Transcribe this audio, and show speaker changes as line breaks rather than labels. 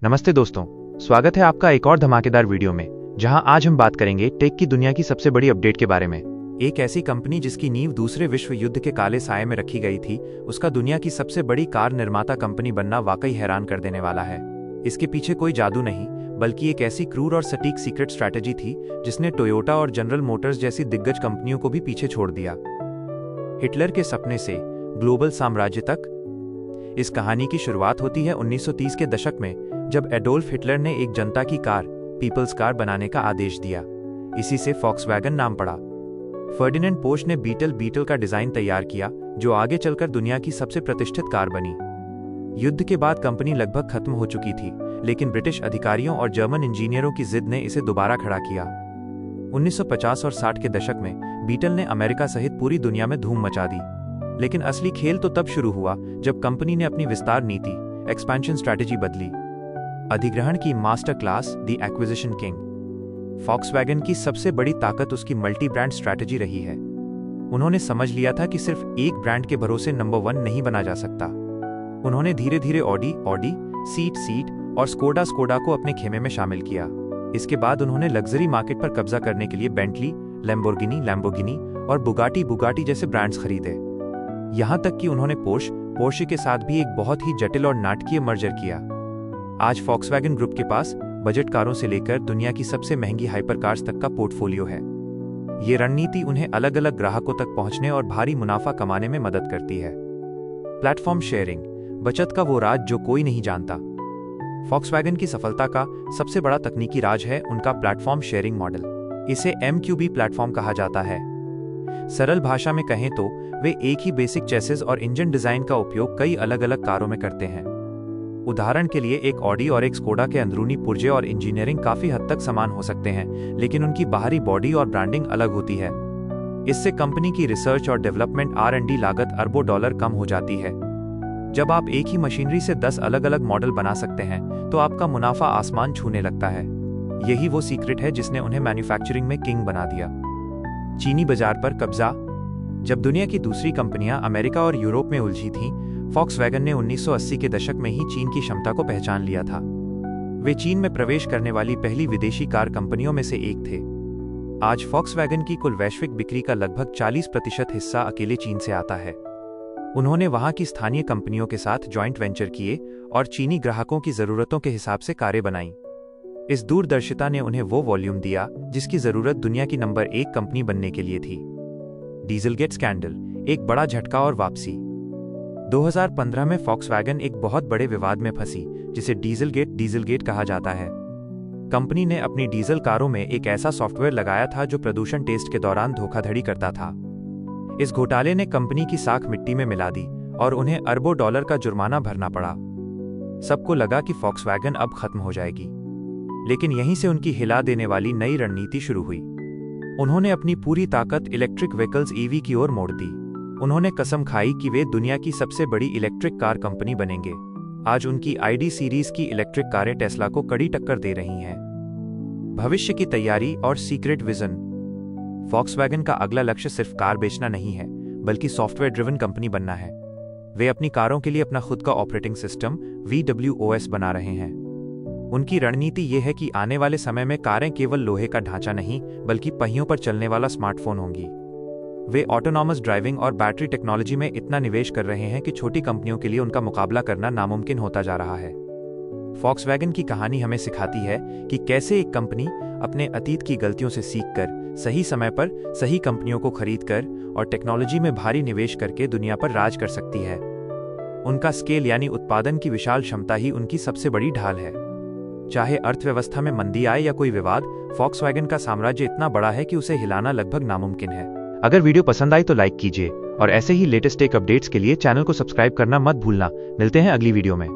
नमस्ते दोस्तों, स्वागत है आपका एक और धमाकेदार वीडियो में, जहां आज हम बात करेंगे टेक की दुनिया की सबसे बड़ी अपडेट के बारे में। एक ऐसी कंपनी जिसकी नींव दूसरे विश्व युद्ध के काले साए में रखी गई थी, उसका दुनिया की सबसे बड़ी कार निर्माता कंपनी बनना वाकई हैरान कर देने वाला है। इसके पीछे कोई जादू नहीं, बल्कि एक ऐसी क्रूर और सटीक सीक्रेट स्ट्रैटेजी थी जिसने टोयोटा और जनरल मोटर्स जैसी दिग्गज कंपनियों को भी पीछे छोड़ दिया। हिटलर के सपने से ग्लोबल साम्राज्य तक। इस कहानी की शुरुआत होती है 1930 के दशक में, जब एडोल्फ हिटलर ने एक जनता की कार, पीपल्स कार बनाने का आदेश दिया। इसी से फॉक्सवैगन नाम पड़ा। फर्डिनेंड पोर्श ने बीटल का डिजाइन तैयार किया, जो आगे चलकर दुनिया की सबसे प्रतिष्ठित कार बनी। युद्ध के बाद कंपनी लगभग खत्म हो चुकी थी, लेकिन ब्रिटिश अधिकारियों और जर्मन इंजीनियरों की जिद ने इसे दोबारा खड़ा किया। 1950 और 60 के दशक में बीटल ने अमेरिका सहित पूरी दुनिया में धूम मचा दी। लेकिन असली खेल तो तब शुरू हुआ जब कंपनी ने अपनी विस्तार नीति, एक्सपेंशन स्ट्रैटेजी बदली। अधिग्रहण की master class, the acquisition king. Volkswagen की सबसे बड़ी ताकत उसकी मल्टी ब्रांड स्ट्रैटेजी रही है। उन्होंने समझ लिया था कि सिर्फ एक ब्रांड के भरोसे नंबर 1 नहीं बना जा सकता। उन्होंने धीरे धीरे ऑडी, सीट और स्कोडा को अपने खेमे में शामिल किया। इसके बाद उन्होंने लग्जरी मार्केट पर कब्जा करने के लिए बेंटली, लैम्बोर्गिनी और बुगाटी जैसे ब्रांड्स खरीदे। यहां तक कि उन्होंने पोर्शे के साथ भी एक बहुत ही जटिल और नाटकीय मर्जर किया। आज फॉक्सवैगन ग्रुप के पास बजट कारों से लेकर दुनिया की सबसे महंगी हाइपर कार्स तक का पोर्टफोलियो है। ये रणनीति उन्हें अलग अलग ग्राहकों तक पहुंचने और भारी मुनाफा कमाने में मदद करती है। प्लेटफॉर्म शेयरिंग, बचत का वो राज जो कोई नहीं जानता। फॉक्सवैगन की सफलता का सबसे बड़ा तकनीकी राज है उनका प्लेटफॉर्म शेयरिंग मॉडल। इसे MQB प्लेटफॉर्म कहा जाता है। सरल भाषा में कहें तो वे एक ही बेसिक चेसिस और इंजन डिजाइन का उपयोग कई अलग अलग कारों में करते हैं। उदाहरण के लिए एक ऑडी और एक स्कोडा के अंदरूनी पुर्जे और इंजीनियरिंग काफी हद तक समान हो सकते हैं, लेकिन उनकी बाहरी बॉडी और ब्रांडिंग अलग होती है। इससे कंपनी की रिसर्च और डेवलपमेंट R&D लागत अरबों डॉलर कम हो जाती है। जब आप एक ही मशीनरी से 10 अलग अलग मॉडल बना सकते हैं, तो आपका मुनाफा आसमान छूने लगता है। यही वो सीक्रेट है जिसने उन्हें मैन्युफैक्चरिंग में किंग बना दिया। चीनी बाजार पर कब्जा। जब दुनिया की दूसरी कंपनियां अमेरिका और यूरोप में उलझी थीं, फॉक्सवैगन ने 1980 के दशक में ही चीन की क्षमता को पहचान लिया था। वे चीन में प्रवेश करने वाली पहली विदेशी कार कंपनियों में से एक थे। आज फॉक्सवैगन की कुल वैश्विक बिक्री का लगभग 40% हिस्सा अकेले चीन से आता है। उन्होंने वहां की स्थानीय कंपनियों के साथ जॉइंट वेंचर किए और चीनी ग्राहकों की जरूरतों के हिसाब से कारें बनाई। इस दूरदर्शिता ने उन्हें वो वॉल्यूम दिया जिसकी जरूरत दुनिया की नंबर 1 कंपनी बनने के लिए थी। डीजलगेट स्कैंडल, एक बड़ा झटका और वापसी। 2015 में फॉक्सवैगन एक बहुत बड़े विवाद में फंसी, जिसे डीजलगेट कहा जाता है। कंपनी ने अपनी डीजल कारों में एक ऐसा सॉफ्टवेयर लगाया था जो प्रदूषण टेस्ट के दौरान धोखाधड़ी करता था। इस घोटाले ने कंपनी की साख मिट्टी में मिला दी और उन्हें अरबों डॉलर का जुर्माना भरना पड़ा। सबको लगा कि फॉक्सवैगन अब खत्म हो जाएगी, लेकिन यहीं से उनकी हिला देने वाली नई रणनीति शुरू हुई। उन्होंने अपनी पूरी ताकत इलेक्ट्रिक व्हीकल्स EV की ओर मोड़ दी। उन्होंने कसम खाई कि वे दुनिया की सबसे बड़ी इलेक्ट्रिक कार कंपनी बनेंगे। आज उनकी ID सीरीज की इलेक्ट्रिक कारें टेस्ला को कड़ी टक्कर दे रही हैं। भविष्य की तैयारी और सीक्रेट विजन। फॉक्सवैगन का अगला लक्ष्य सिर्फ कार बेचना नहीं है, बल्कि सॉफ्टवेयर ड्रिवन कंपनी बनना है। वे अपनी कारों के लिए अपना खुद का ऑपरेटिंग सिस्टम VWOS बना रहे हैं। उनकी रणनीति ये है कि आने वाले समय में कारें केवल लोहे का ढांचा नहीं, बल्कि पहियों पर चलने वाला स्मार्टफोन होंगी। वे ऑटोनॉमस ड्राइविंग और बैटरी टेक्नोलॉजी में इतना निवेश कर रहे हैं कि छोटी कंपनियों के लिए उनका मुकाबला करना नामुमकिन होता जा रहा है। फॉक्सवैगन की कहानी हमें सिखाती है कि कैसे एक कंपनी अपने अतीत की गलतियों से सीखकर सही समय पर सही कंपनियों को खरीदकर और टेक्नोलॉजी में भारी निवेश करके दुनिया पर राज कर सकती है। उनका स्केल यानी उत्पादन की विशाल क्षमता ही उनकी सबसे बड़ी ढाल है। चाहे अर्थव्यवस्था में मंदी आए या कोई विवाद, फॉक्सवैगन का साम्राज्य इतना बड़ा है कि उसे हिलाना लगभग नामुमकिन है। अगर वीडियो पसंद आई तो लाइक कीजिए और ऐसे ही लेटेस्ट टेक अपडेट्स के लिए चैनल को सब्सक्राइब करना मत भूलना। मिलते हैं अगली वीडियो में।